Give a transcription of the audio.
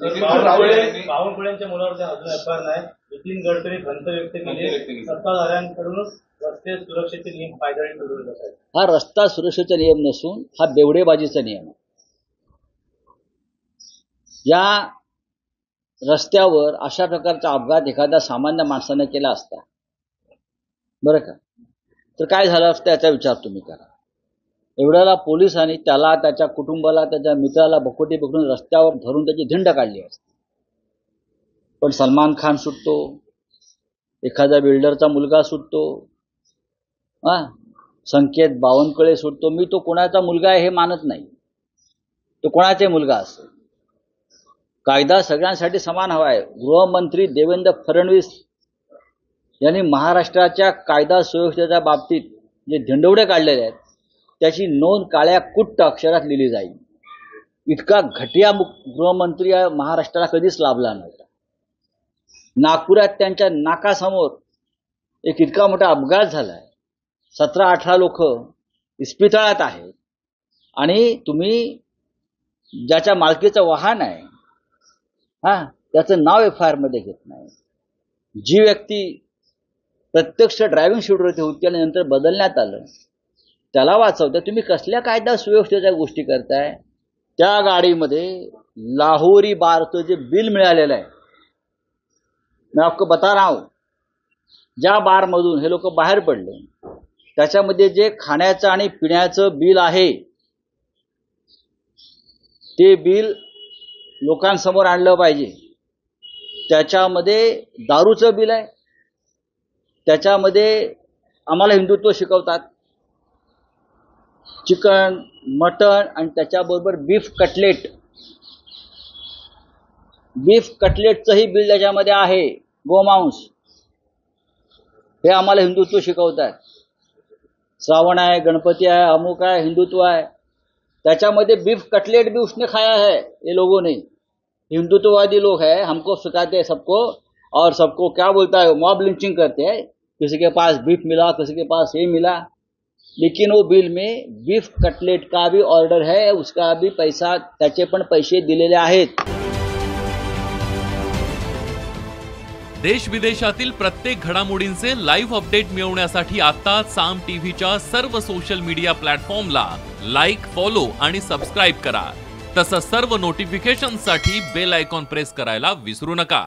बावनकुळेंच्या मुलावर अजून एफआयआर नाही. नितीन गडकरी खंत व्यक्त केली. सत्ताधाऱ्यांकडून रस्ते सुरक्षेचे नियम पायदळी तोडले जात आहेत. हा रस्ता सुरक्षेचा नियम नसून हा बेवडेबाजीचा नियम आहे. या रस्त्यावर अशा प्रकारचा अपघात एखाद्या सामान्य माणसाने केला असता बरं का, तर काय झालं असतं याचा विचार तुम्ही करा. एवढ्याला पोलिसांनी त्याला, त्याच्या कुटुंबाला, त्याच्या मित्राला बकोटी पकडून रस्त्यावर धरून त्याची धिंड काढली असते. पण सलमान खान सुटतो, एखाद्या बिल्डरचा मुलगा सुटतो, संकेत बावनकुळे सुटतो. मी तो कोणाचा मुलगा आहे हे मानत नाही, तो कोणाचा मुलगा असेल. कायदा सगळ्यांसाठी समान हवा आहे. गृहमंत्री देवेंद्र फडणवीस यांनी महाराष्ट्राच्या कायदा सुव्यवस्थेच्या बाबतीत जे धिंडवडे काढलेले आहेत त्याची नोंद काळ्या कुट्ट अक्षरात लिहिली जाईल. इतका घटिया गृहमंत्री महाराष्ट्राला कधीच लाभला नव्हता. नागपुरात त्यांच्या नाकासमोर एक इतका मोठा अपघात झालाय. 17-18 लोक इस्पितळात आहेत आणि तुम्ही ज्याच्या मालकीचं वाहन आहे त्याचं नाव एफआयआर मध्ये घेत नाही. जी व्यक्ती प्रत्यक्ष ड्रायव्हिंग सीटवरती होती आणि नंतर बदलण्यात आलं त्याला वाचवता. तुम्ही कसल्या कायदा सुव्यवस्थेच्या गोष्टी करताय. त्या गाडीमध्ये लाहोरी बारचं जे बिल मिळालेलं आहे, मैं आपको बता रहा हूं, ज्या बारमधून हे लोक बाहेर पडले त्याच्यामध्ये जे खाण्याचं आणि पिण्याचं बिल आहे ते बिल लोकांसमोर आणलं पाहिजे. त्याच्यामध्ये दारूचं बिल आहे, त्याच्यामध्ये आम्हाला हिंदुत्व शिकवतात, चिकन, मटण आणि त्याच्याबरोबर बीफ कटलेटचंही बिल त्याच्यामध्ये आहे, गोमांस. हे आम्हाला हिंदुत्व शिकवतात. श्रावण आहे, गणपती आहे, अमुक आहे, हिंदुत्व आहे. त्याच्यामध्ये बीफ कटलेट भी उसने खाया है ये लोगों ने. हिंदुत्ववादी लोग हैं, हमको सिखाते हैं सबको, और सबको क्या बोलता है मॉब लिंचिंग करते हैं. किसी के पास बीफ मिला, किसी के पास ये मिला, लेकिन वो बिल में बीफ कटलेट का भी ऑर्डर है, उसका भी पैसा, त्याचे पण पैसे दिलेले आहेत. देश विदेशातील प्रत्येक घडामोडींचे लाईव्ह अपडेट मिळवण्यासाठी आता साम टीव्हीच्या सर्व सोशल मीडिया प्लॅटफॉर्मला लाईक, फॉलो आणि सबस्क्राईब करा. तसंच सर्व नोटिफिकेशनसाठी बेल आयकॉन प्रेस करायला विसरू नका.